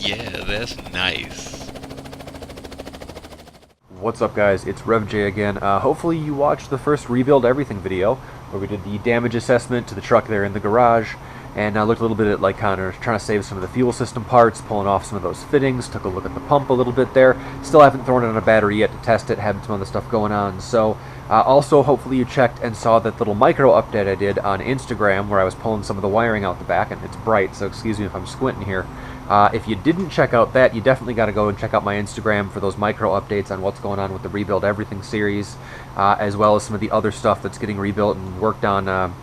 Yeah, that's nice. What's up, guys? It's RevJ again. Hopefully you watched the first Rebuild Everything video where we did the damage assessment to the truck there in the garage, and I looked a little bit at kind of trying to save some of the fuel system parts, pulling off some of those fittings, took a look at the pump a little bit there. Still haven't thrown it on a battery yet to test it, having some other stuff going on. So also, hopefully you checked and saw that little micro update I did on Instagram where I was pulling some of the wiring out the back, and it's bright, so excuse me if I'm squinting here. If you didn't check out that, you definitely got to go and check out my Instagram for those micro updates on what's going on with the Rebuild Everything series, as well as some of the other stuff that's getting rebuilt and worked on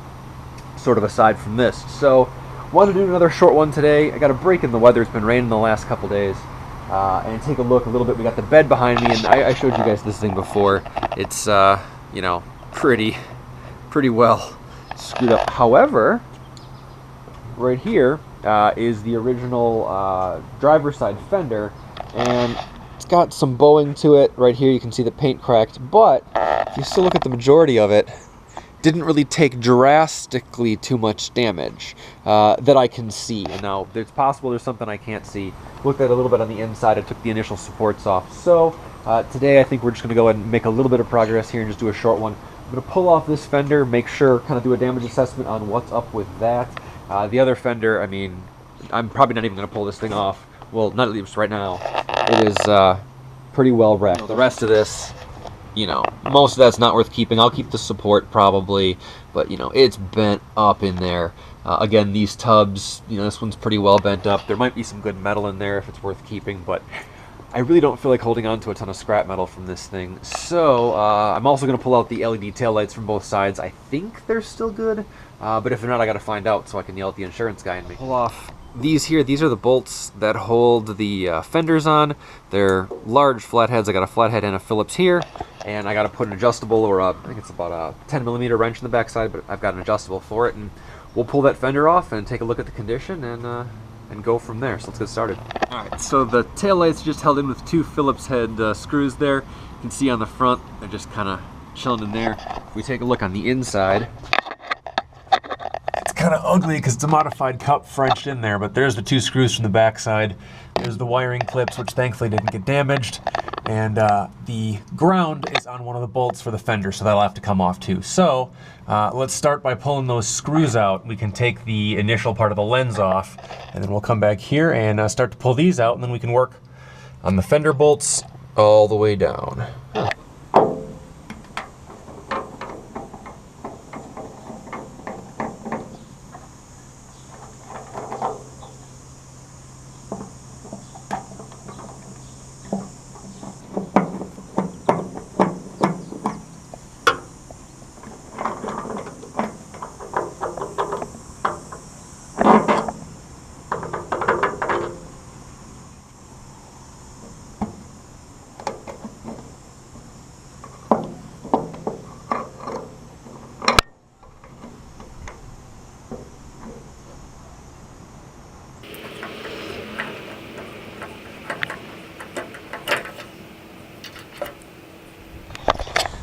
sort of aside from this. So, wanted to do another short one today. I got a break in the weather. It's been raining the last couple days. And take a look a little bit. We got the bed behind me, and I showed you guys this thing before. It's, you know, pretty well screwed up. However, right here is the original driver's side fender, and it's got some bowing to it. Right here you can see the paint cracked, but if you still look at the majority of it, didn't really take drastically too much damage that I can see. And now it's possible there's something I can't see. Looked at a little bit on the inside. I took the initial supports off. So today I think we're just going to go ahead and make a little bit of progress here and just do a short one. I'm going to pull off this fender, make sure, kind of do a damage assessment on what's up with that. The other fender, I mean, I'm probably not even going to pull this thing off. Well, not at least right now. It is pretty well wrecked. The rest of this, you know, most of that's not worth keeping. I'll keep the support probably, but, you know, it's bent up in there. Again, these tubs, you know, this one's pretty well bent up. There might be some good metal in there if it's worth keeping, but I really don't feel like holding on to a ton of scrap metal from this thing. So, I'm also going to pull out the LED taillights from both sides. I think they're still good, but if they're not, I got to find out so I can yell at the insurance guy and pull off these here. These are the bolts that hold the fenders on. They're large flatheads. I got a flathead and a Phillips here, and I got to put an adjustable, or I think it's about a 10mm wrench in the backside, but I've got an adjustable for it, and we'll pull that fender off and take a look at the condition and go from there. So let's get started. Alright, so the taillights just held in with two Phillips head screws there. You can see on the front, they're just kind of chilling in there. If we take a look on the inside, it's kind of ugly because it's a modified cup Frenched in there, but there's the two screws from the backside. There's the wiring clips, which thankfully didn't get damaged. And the ground is on one of the bolts for the fender, so that'll have to come off too. So let's start by pulling those screws out. We can take the initial part of the lens off, and then we'll come back here and start to pull these out, and then we can work on the fender bolts all the way down.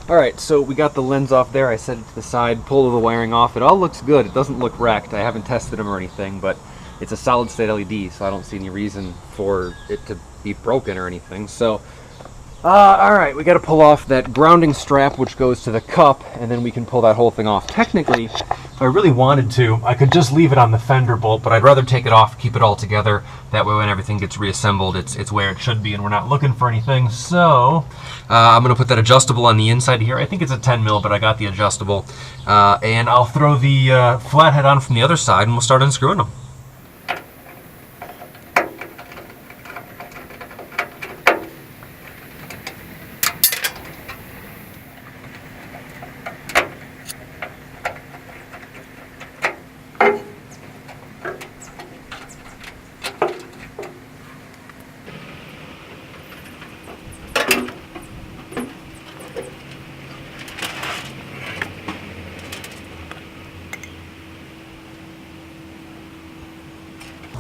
Alright, so we got the lens off there. I set it to the side, pulled the wiring off. It all looks good. It doesn't look wrecked. I haven't tested them or anything, but it's a solid state LED, so I don't see any reason for it to be broken or anything. So, alright, we got to pull off that grounding strap which goes to the cup, and then we can pull that whole thing off. Technically, if I really wanted to, I could just leave it on the fender bolt, but I'd rather take it off, keep it all together. That way when everything gets reassembled, it's where it should be and we're not looking for anything. So I'm going to put that adjustable on the inside here. I think it's a 10mm, but I got the adjustable. And I'll throw the flathead on from the other side and we'll start unscrewing them.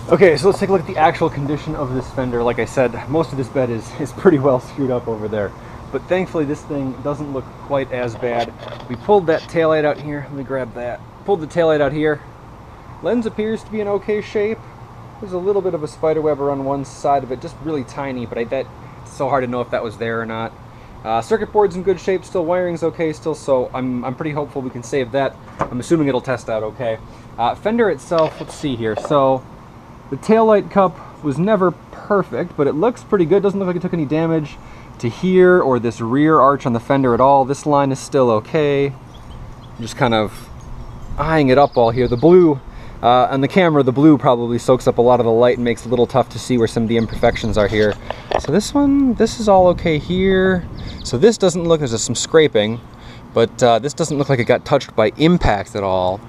Okay, so let's take a look at the actual condition of this fender. Like I said, most of this bed is pretty well screwed up over there. But thankfully this thing doesn't look quite as bad. We pulled that taillight out here. Let me grab that. Pulled the taillight out here. Lens appears to be in okay shape. There's a little bit of a spider web around one side of it, just really tiny, but it's so hard to know if that was there or not. Circuit board's in good shape still, wiring's okay still, so I'm pretty hopeful we can save that. I'm assuming it'll test out okay. Fender itself, let's see here. So the taillight cup was never perfect, but it looks pretty good. Doesn't look like it took any damage to here or this rear arch on the fender at all. This line is still okay. I'm just kind of eyeing it up all here. The blue, on the camera, the blue probably soaks up a lot of the light and makes it a little tough to see where some of the imperfections are here. So this is all okay here. So this doesn't look, there's some scraping, but this doesn't look like it got touched by impact at all.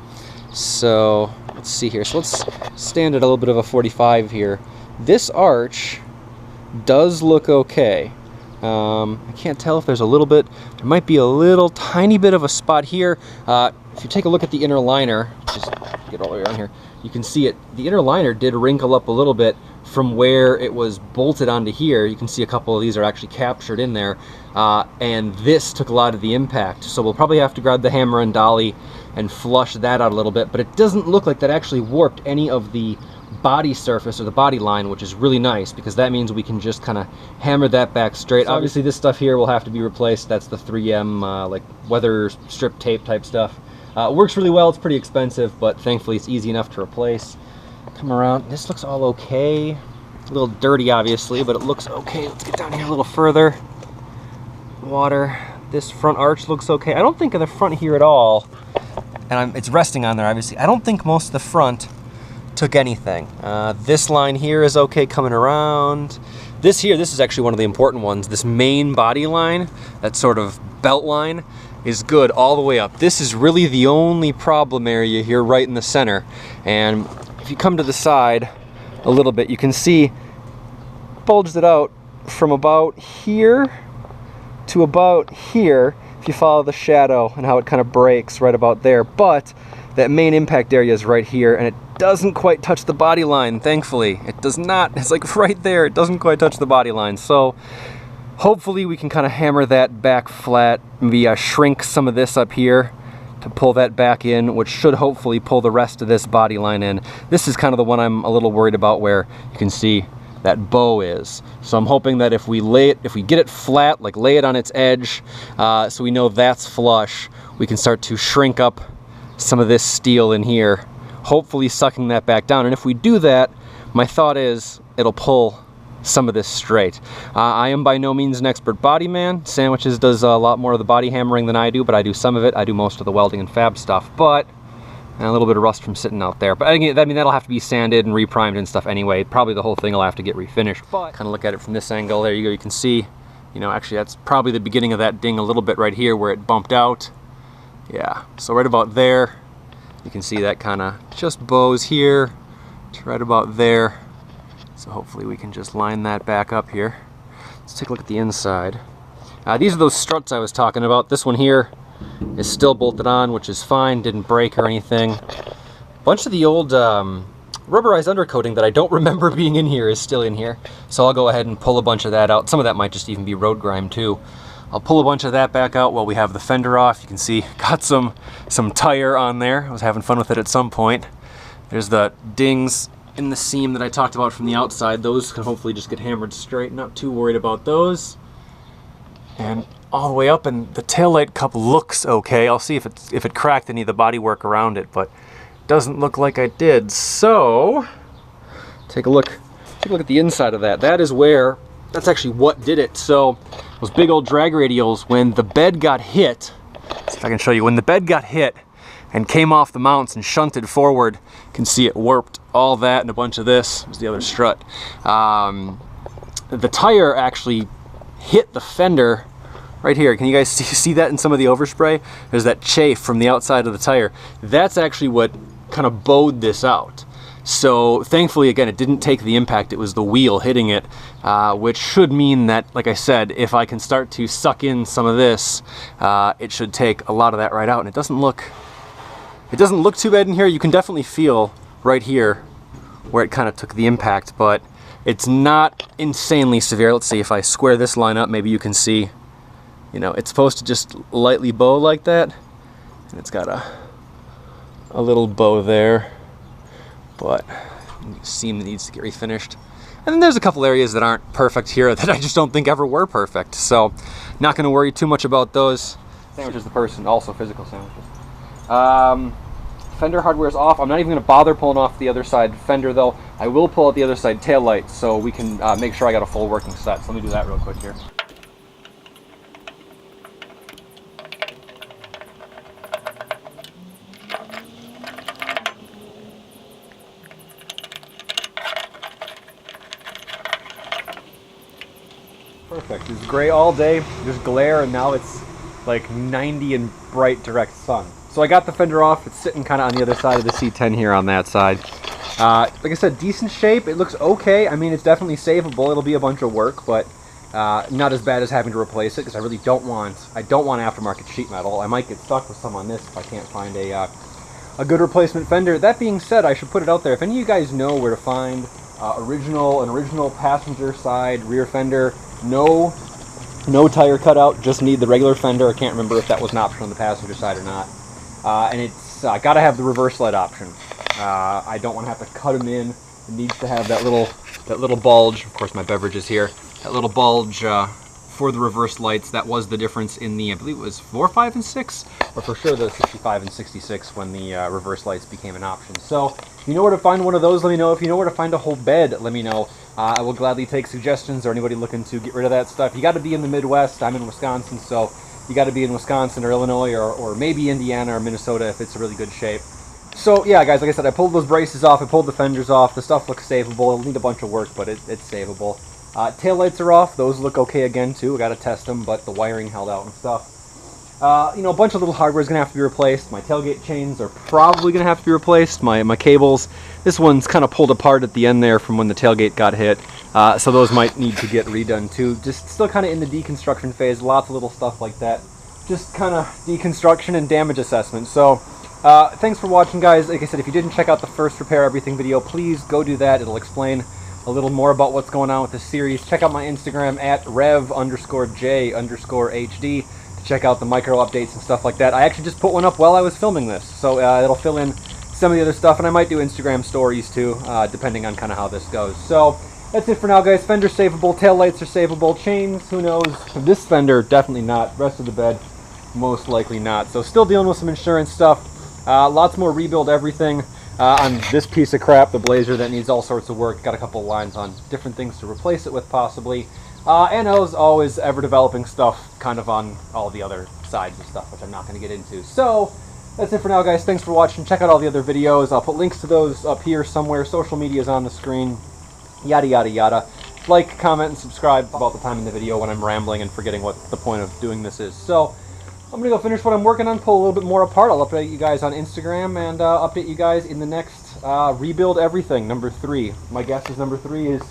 So let's see here. So let's stand at a little bit of a 45 here. This arch does look okay. I can't tell if there's a little bit, there might be a little tiny bit of a spot here. If you take a look at the inner liner, just get all the way around here, you can see it, the inner liner did wrinkle up a little bit from where it was bolted onto here. You can see a couple of these are actually captured in there, and this took a lot of the impact. So we'll probably have to grab the hammer and dolly and flush that out a little bit, but it doesn't look like that actually warped any of the body surface or the body line, which is really nice because that means we can just kind of hammer that back straight. Obviously this stuff here will have to be replaced. That's the 3M like weather strip tape type stuff. Works really well. It's pretty expensive, but thankfully it's easy enough to replace. Come around. This looks all okay. A little dirty obviously, but it looks okay. Let's get down here a little further. Water. This front arch looks okay. I don't think of the front here at all, and it's resting on there obviously. I don't think most of the front took anything. This line here is okay coming around. This here, this is actually one of the important ones. This main body line, that sort of belt line, is good all the way up. This is really the only problem area here right in the center. And if you come to the side a little bit, you can see bulged it out from about here to about here if you follow the shadow and how it kind of breaks right about there. But that main impact area is right here, and it doesn't quite touch the body line, thankfully. It does not. It's like right there. It doesn't quite touch the body line. So hopefully we can kind of hammer that back flat, maybe shrink some of this up here to pull that back in, which should hopefully pull the rest of this body line in. This is kind of the one I'm a little worried about, where you can see that bow is. So I'm hoping that if we get it flat, like lay it on its edge, so we know that's flush, we can start to shrink up some of this steel in here, hopefully sucking that back down. And if we do that, my thought is it'll pull some of this straight. I am by no means an expert body man. Sandwiches does a lot more of the body hammering than I do, but I do some of it. I do most of the welding and fab stuff, but and a little bit of rust from sitting out there. But I mean, that'll have to be sanded and reprimed and stuff anyway. Probably the whole thing will have to get refinished. But kind of look at it from this angle. There you go. You can see, you know, actually that's probably the beginning of that ding a little bit right here where it bumped out. Yeah, so right about there, you can see that kind of just bows here to right about there. So hopefully we can just line that back up here. Let's take a look at the inside. These are those struts I was talking about. This one here is still bolted on, which is fine, didn't break or anything. A bunch of the old rubberized undercoating that I don't remember being in here is still in here. So I'll go ahead and pull a bunch of that out. Some of that might just even be road grime too. I'll pull a bunch of that back out while we have the fender off. You can see got some tire on there. I was having fun with it at some point. There's the dings in the seam that I talked about from the outside. Those can hopefully just get hammered straight. Not too worried about those. And all the way up, and the taillight cup looks okay. I'll see if it cracked any of the bodywork around it, but doesn't look like I did. So take a look at the inside of that. That's actually what did it. So those big old drag radials, when the bed got hit, see if I can show you, when the bed got hit and came off the mounts and shunted forward, you can see it warped all that and a bunch of this. Was the other strut. The tire actually hit the fender right here. Can you guys see that in some of the overspray? There's that chafe from the outside of the tire. That's actually what kind of bowed this out. So thankfully, again, it didn't take the impact. It was the wheel hitting it, which should mean that, like I said, if I can start to suck in some of this, it should take a lot of that right out. And it doesn't look too bad in here. You can definitely feel right here where it kind of took the impact, but it's not insanely severe. Let's see if I square this line up, maybe you can see, you know, it's supposed to just lightly bow like that, and it's got a little bow there. But seam that needs to get refinished. And then there's a couple areas that aren't perfect here that I just don't think ever were perfect. So not going to worry too much about those. Sandwiches the person, also physical sandwiches. Fender hardware is off. I'm not even going to bother pulling off the other side fender though. I will pull out the other side tail light so we can make sure I got a full working set. So let me do that real quick here. Perfect. It's gray all day, just glare, and now it's like 90 and bright direct sun. So I got the fender off. It's sitting kind of on the other side of the C10 here on that side. Like I said, decent shape. It looks okay. I mean, it's definitely savable. It'll be a bunch of work, but not as bad as having to replace it because I really don't want. I don't want aftermarket sheet metal. I might get stuck with some on this if I can't find a good replacement fender. That being said, I should put it out there. If any of you guys know where to find an original passenger side rear fender, no tire cutout, just need the regular fender. I can't remember if that was an option on the passenger side or not. And it's got to have the reverse light option. I don't want to have to cut them in. It needs to have that little bulge. Of course, my beverage is here. That little bulge for the reverse lights. That was the difference in the, I believe it was 4, 5, and 6, or for sure the 65 and 66 when the reverse lights became an option. So if you know where to find one of those, let me know. If you know where to find a whole bed, let me know. I will gladly take suggestions or anybody looking to get rid of that stuff. You got to be in the Midwest. I'm in Wisconsin, so you got to be in Wisconsin or Illinois or maybe Indiana or Minnesota if it's a really good shape. So yeah, guys, like I said, I pulled those braces off. I pulled the fenders off. The stuff looks savable. It'll need a bunch of work, but it's savable. Tail lights are off. Those look okay again too. I got to test them, but the wiring held out and stuff. You know, a bunch of little hardware is going to have to be replaced. My tailgate chains are probably going to have to be replaced. My cables, this one's kind of pulled apart at the end there from when the tailgate got hit. So those might need to get redone too. Just still kind of in the deconstruction phase. Lots of little stuff like that. Just kind of deconstruction and damage assessment. So thanks for watching, guys. Like I said, if you didn't check out the first Repair Everything video, please go do that. It'll explain a little more about what's going on with this series. Check out my Instagram at rev_j_hd. Check out the micro updates and stuff like that. I actually just put one up while I was filming this, so it'll fill in some of the other stuff, and I might do Instagram stories too, depending on kind of how this goes. So that's it for now, guys. Fender savable, tail lights are savable, chains, who knows? This fender, definitely not. Rest of the bed, most likely not. So still dealing with some insurance stuff. Lots more rebuild everything on this piece of crap, the Blazer, that needs all sorts of work. Got a couple of lines on different things to replace it with, possibly. And as always, ever-developing stuff kind of on all the other sides of stuff, which I'm not going to get into. So, that's it for now, guys. Thanks for watching. Check out all the other videos. I'll put links to those up here somewhere. Social media is on the screen. Yada, yada, yada. Like, comment, and subscribe about the time in the video when I'm rambling and forgetting what the point of doing this is. So, I'm going to go finish what I'm working on, pull a little bit more apart. I'll update you guys on Instagram and update you guys in the next Rebuild Everything, number 3. My guess is number 3 is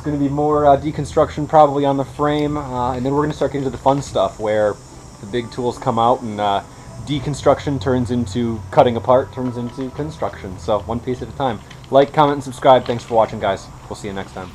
going to be more deconstruction probably on the frame, and then we're going to start getting to the fun stuff where the big tools come out and deconstruction turns into cutting apart, turns into construction. So one piece at a time. Like, comment, and subscribe. Thanks for watching, guys. We'll see you next time.